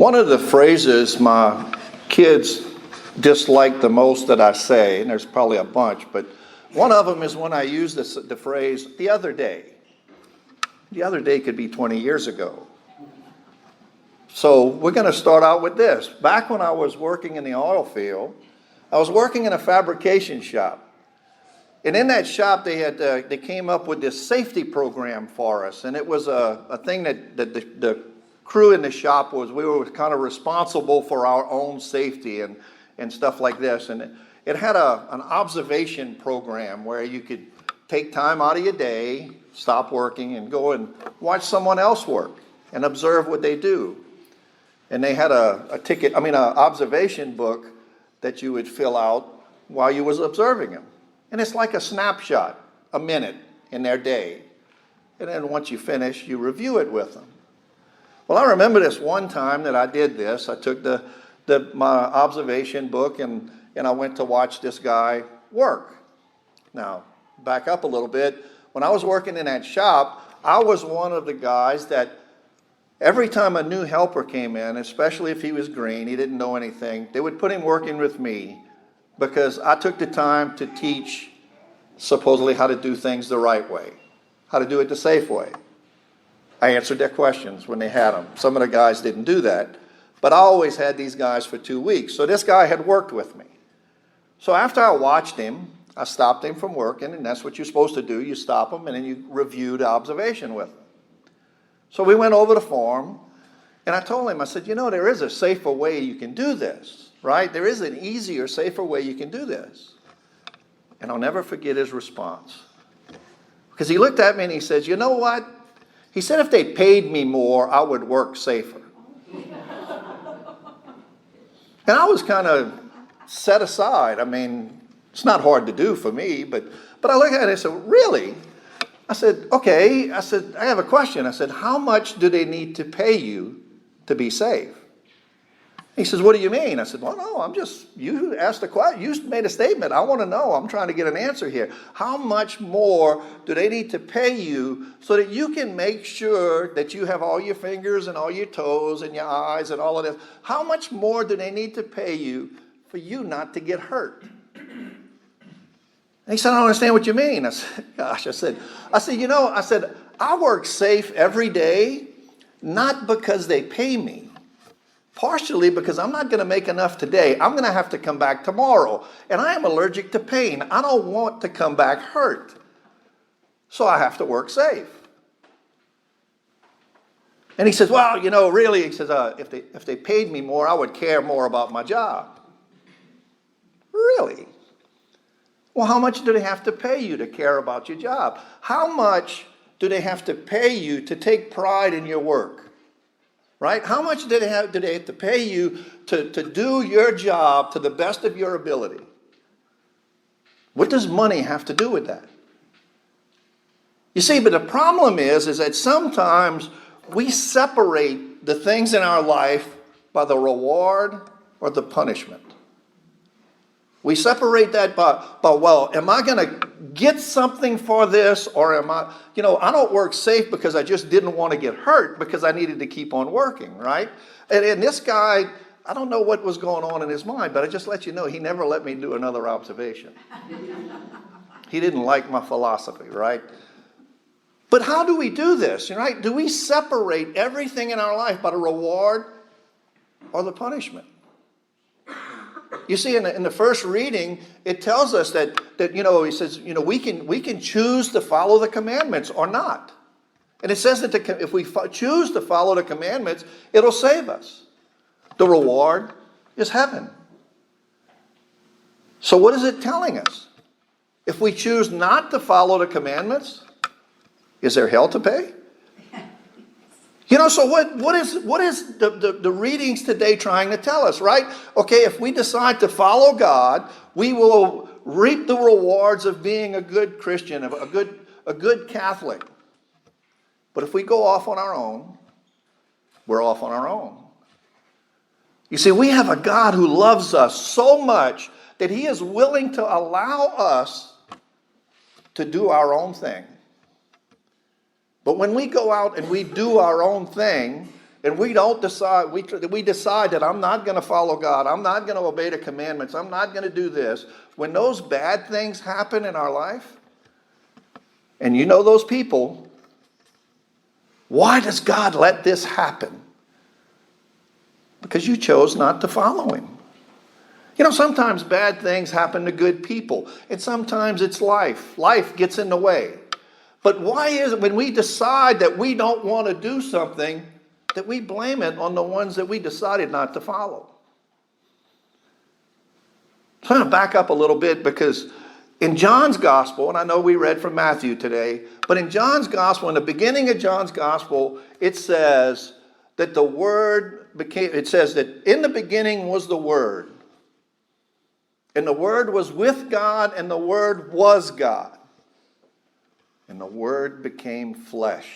One of the phrases my kids dislike the most that I say, and there's probably a bunch, but one of them is when I use the phrase, the other day. The other day could be 20 years ago. So we're going to start out with this. Back when I was working in the oil field, I was working in a fabrication shop. And in that shop, they came up with this safety program for us. And it was a thing that the crew in the shop we were kind of responsible for our own safety and stuff like this. And it had an observation program where you could take time out of your day, stop working, and go and watch someone else work and observe what they do. And they had an observation book that you would fill out while you was observing them. And it's like a snapshot, a minute in their day. And then once you finish, you review it with them. Well, I remember this one time that I did this. I took my observation book and I went to watch this guy work. Now, back up a little bit. When I was working in that shop, I was one of the guys that every time a new helper came in, especially if he was green, he didn't know anything, they would put him working with me because I took the time to teach supposedly how to do things the right way, how to do it the safe way. I answered their questions when they had them. Some of the guys didn't do that, but I always had these guys for 2 weeks. So this guy had worked with me. So after I watched him, I stopped him from working, and that's what you're supposed to do. You stop him, and then you review the observation with him. So we went over the form, and I told him, I said, there is a safer way you can do this, right? There is an easier, safer way you can do this. And I'll never forget his response. Because he looked at me and he says, you know what? He said, if they paid me more, I would work safer. And I was kind of set aside. I mean, it's not hard to do for me, but I looked at it and I said, really? I said, okay. I said, I have a question. I said, how much do they need to pay you to be safe? He says, what do you mean? I said, well, no, you asked a question. You made a statement. I want to know. I'm trying to get an answer here. How much more do they need to pay you so that you can make sure that you have all your fingers and all your toes and your eyes and all of this? How much more do they need to pay you for you not to get hurt? And he said, I don't understand what you mean. I said, gosh, I said, I work safe every day, not because they pay me. Partially because I'm not going to make enough today. I'm going to have to come back tomorrow. And I am allergic to pain. I don't want to come back hurt. So I have to work safe. And he says, well, really, he says, if they paid me more, I would care more about my job. Really? Well, how much do they have to pay you to care about your job? How much do they have to pay you to take pride in your work? Right? How much do they have to pay you to do your job to the best of your ability? What does money have to do with that? You see, but the problem is that sometimes we separate the things in our life by the reward or the punishment. We separate that by well, am I going to get something for this, or am I don't work safe because I just didn't want to get hurt because I needed to keep on working, right? And this guy, I don't know what was going on in his mind, but I just let you know, he never let me do another observation. He didn't like my philosophy, right? But how do we do this, right? Do we separate everything in our life by the reward or the punishment? You see, in the first reading, it tells us that he says, we can choose to follow the commandments or not. And it says that if we choose to follow the commandments, it'll save us. The reward is heaven. So what is it telling us? If we choose not to follow the commandments, is there hell to pay? So what is the readings today trying to tell us, right? Okay, if we decide to follow God, we will reap the rewards of being a good Christian, a good Catholic. But if we go off on our own, we're off on our own. You see, we have a God who loves us so much that he is willing to allow us to do our own thing. But when we go out and we do our own thing, and we don't decide, we decide that I'm not going to follow God, I'm not going to obey the commandments, I'm not going to do this, when those bad things happen in our life, and you know those people, why does God let this happen? Because you chose not to follow him. You know, sometimes bad things happen to good people, and sometimes it's life. Life gets in the way. But why is it when we decide that we don't want to do something, that we blame it on the ones that we decided not to follow? So I'm going to back up a little bit, because in John's gospel, and I know we read from Matthew today, but in John's gospel, in the beginning of John's gospel, it says that the Word became, it says that in the beginning was the Word. And the Word was with God, and the Word was God. And the Word became flesh.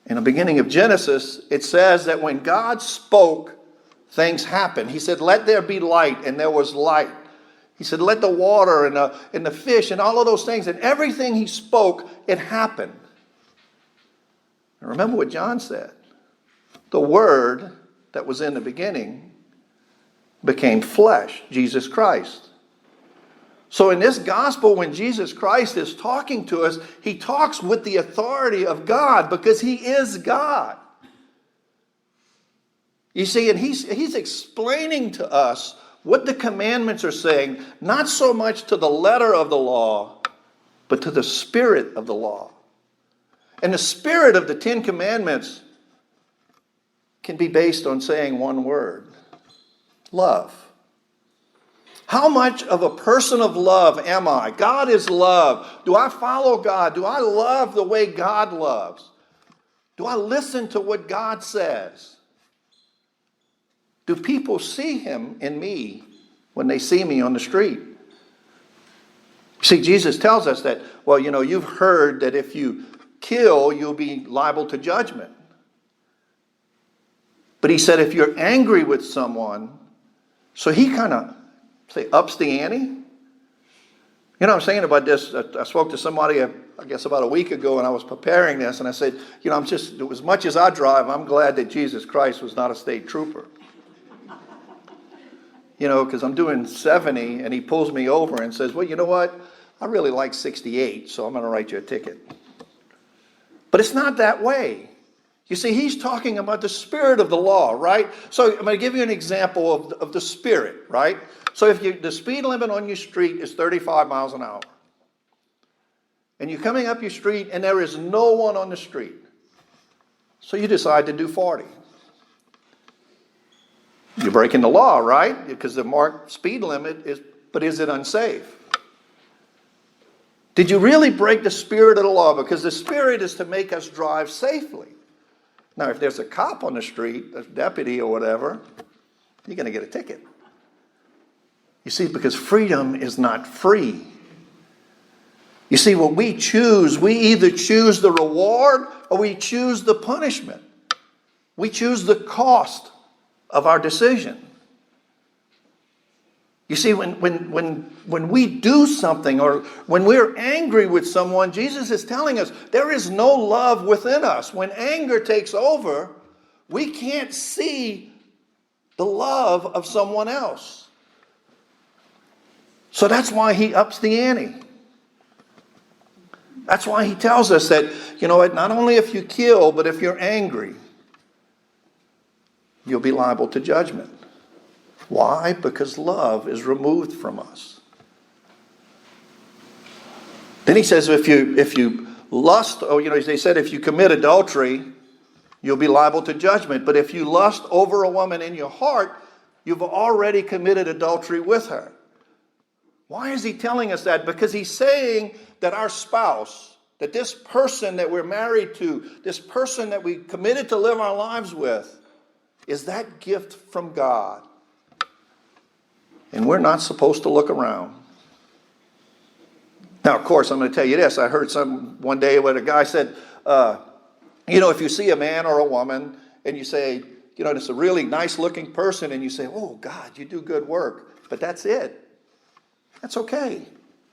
In the beginning of Genesis, it says that when God spoke, things happened. He said, "Let there be light," and there was light. He said, "Let the water and the fish and all of those things," and everything he spoke, it happened. And remember what John said. The Word that was in the beginning became flesh, Jesus Christ. So in this gospel, when Jesus Christ is talking to us, he talks with the authority of God, because he is God. You see, and he's explaining to us what the commandments are saying, not so much to the letter of the law, but to the spirit of the law. And the spirit of the Ten Commandments can be based on saying one word: love. How much of a person of love am I? God is love. Do I follow God? Do I love the way God loves? Do I listen to what God says? Do people see him in me when they see me on the street? See, Jesus tells us that, well, you know, you've heard that if you kill, you'll be liable to judgment. But he said if you're angry with someone, so he kind of ups the ante. You know what I'm saying about this? I spoke to somebody, I guess about a week ago, and I was preparing this, and I said, you know, as much as I drive, I'm glad that Jesus Christ was not a state trooper. You know, because I'm doing 70, and he pulls me over and says, well, you know what? I really like 68, so I'm going to write you a ticket. But it's not that way. You see, he's talking about the spirit of the law, right? So I'm going to give you an example of the spirit, right? So if the speed limit on your street is 35 miles an hour, and you're coming up your street and there is no one on the street, so you decide to do 40. You're breaking the law, right? Because the marked speed limit is, but is it unsafe? Did you really break the spirit of the law? Because the spirit is to make us drive safely. Now, if there's a cop on the street, a deputy or whatever, you're going to get a ticket. You see, because freedom is not free. You see, what we choose, we either choose the reward or we choose the punishment. We choose the cost of our decision. You see, when we do something or when we're angry with someone, Jesus is telling us there is no love within us. When anger takes over, we can't see the love of someone else. So that's why he ups the ante. That's why he tells us that, you know, not only if you kill, but if you're angry, you'll be liable to judgment. Why? Because love is removed from us. Then he says if you lust, oh, you know, they said if you commit adultery, you'll be liable to judgment. But if you lust over a woman in your heart, you've already committed adultery with her. Why is he telling us that? Because he's saying that our spouse, that this person that we're married to, this person that we committed to live our lives with, is that gift from God. And we're not supposed to look around. Now, of course, I'm going to tell you this. I heard one day when a guy said, you know, if you see a man or a woman and you say, you know, it's a really nice looking person, and you say, oh, God, you do good work. But that's it. That's okay.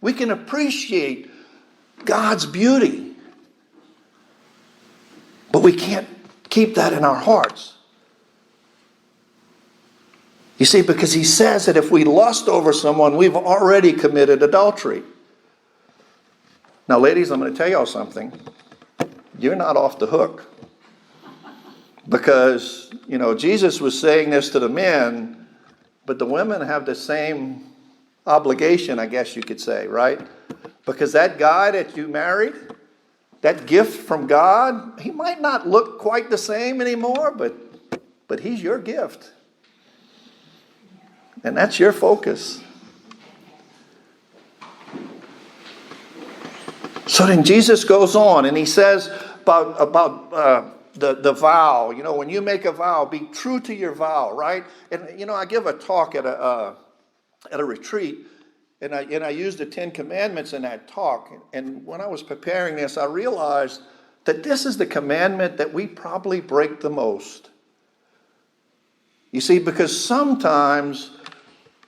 We can appreciate God's beauty. But we can't keep that in our hearts. You see, because he says that if we lust over someone, we've already committed adultery. Now, ladies, I'm going to tell y'all something. You're not off the hook. Because, Jesus was saying this to the men, but the women have the same obligation, I guess you could say, right? Because that guy that you married, that gift from God, he might not look quite the same anymore, but he's your gift. And that's your focus. So then Jesus goes on and he says about the vow. When you make a vow, be true to your vow, right? And I give a talk at a retreat, and I use the 10 Commandments in that talk. And when I was preparing this, I realized that this is the commandment that we probably break the most. You see, because sometimes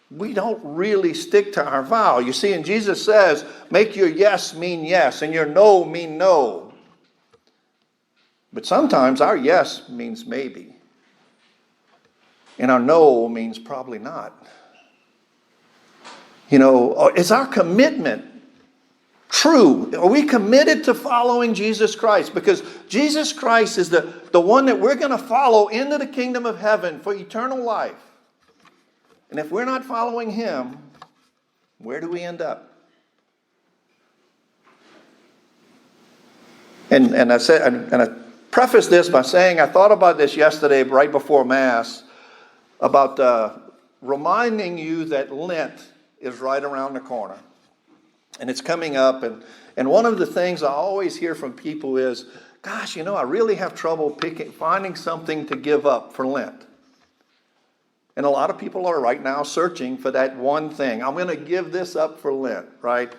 we don't really stick to our vow. You see, and Jesus says, make your yes mean yes and your no mean no. But sometimes our yes means maybe. And our no means probably not. Is our commitment true? Are we committed to following Jesus Christ? Because Jesus Christ is the one that we're going to follow into the kingdom of heaven for eternal life. And if we're not following him, where do we end up? And I said, and I preface this by saying I thought about this yesterday right before Mass about reminding you that Lent is right around the corner. And it's coming up. And one of the things I always hear from people is, gosh, I really have trouble finding something to give up for Lent. And a lot of people are right now searching for that one thing. I'm going to give this up for Lent, right?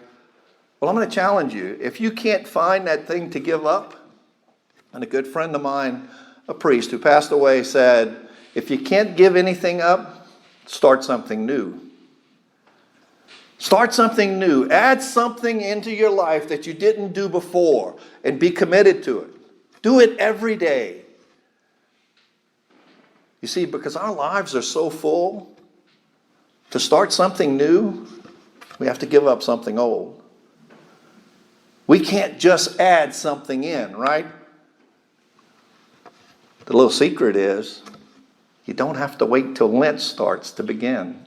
Well, I'm going to challenge you. If you can't find that thing to give up, and a good friend of mine, a priest who passed away, said, if you can't give anything up, start something new. Start something new. Add something into your life that you didn't do before and be committed to it. Do it every day. You see, because our lives are so full, to start something new, we have to give up something old. We can't just add something in, right? The little secret is, you don't have to wait till Lent starts to begin.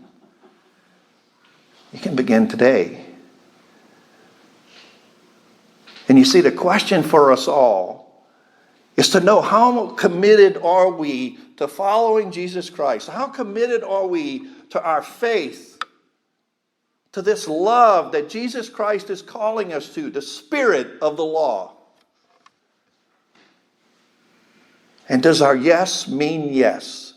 You can begin today. And you see, the question for us all is to know, how committed are we to following Jesus Christ? How committed are we to our faith, to this love that Jesus Christ is calling us to, the spirit of the law? And does our yes mean yes?